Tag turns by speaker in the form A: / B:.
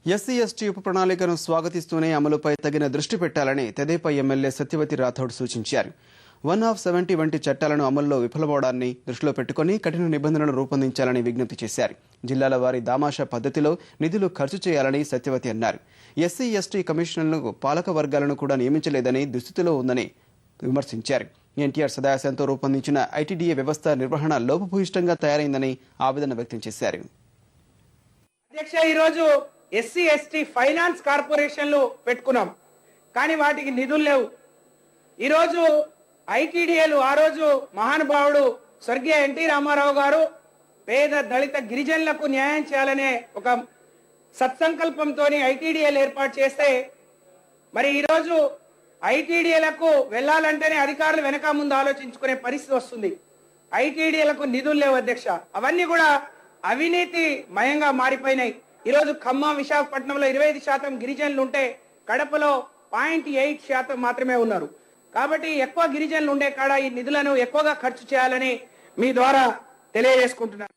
A: SC ST ఉప ప్రణాళికను స్వాగతిస్తూనే అమలుపై తగిన దృష్టి పెట్టాలని తెదేపా ఎమ్మెల్యే సత్యవతి రాథోడ్ సూచించారు. 1/70 వంటి చట్టాలను అమల్లో విఫలమవడాన్ని దృష్టిలో పెట్టుకుని కఠిన నిబంధనలు రూపొందించాలని విజ్ఞప్తి చేశారు. జిల్లాల వారి దామాషా పద్ధతిలో నిధులు ఖర్చు చేయాలని సత్యవతి అన్నారు. ఎస్సీ ఎస్టీ కమిషనర్లకు పాలక వర్గాలను కూడా నియమించలేదని దుస్థితిలో ఉందని విమర్శించారు. ఎన్టీఆర్ సదాశయంతో రూపొందించిన ఐటీడీఏ వ్యవస్థ నిర్వహణ లోపభూయిష్టంగా తయారైందని ఆవేదన వ్యక్తం చేశారు.
B: ఈరోజు ఎస్సీ ఎస్టీ ఫైనాన్స్ కార్పొరేషన్లు పెట్టుకున్నాం, కానీ వాటికి నిధులు లేవు. ఈరోజు ఐటీడీఏలు ఆ రోజు మహానుభావుడు స్వర్గీయ ఎన్టీ రామారావు గారు పేద దళిత గిరిజనులకు న్యాయం చేయాలనే ఒక సత్సంకల్పంతో ఐటీడీఏలు ఏర్పాటు చేస్తే, మరి ఈరోజు ఐటీడీఏలకు వెళ్లాలంటేనే అధికారులు వెనక ముందు ఆలోచించుకునే పరిస్థితి వస్తుంది. ఐటీడీఏలకు నిధులు లేవు అధ్యక్ష. అవన్నీ కూడా అవినీతి మయంగా మారిపోయినాయి. ఈరోజు ఖమ్మం, విశాఖపట్నంలో 25% గిరిజనులు ఉంటే కడపలో 0.8% మాత్రమే ఉన్నారు. కాబట్టి ఎక్కువ గిరిజనులు ఉండే కాడ ఈ నిధులను ఎక్కువగా ఖర్చు చేయాలని మీ ద్వారా తెలియజేసుకుంటున్నారు.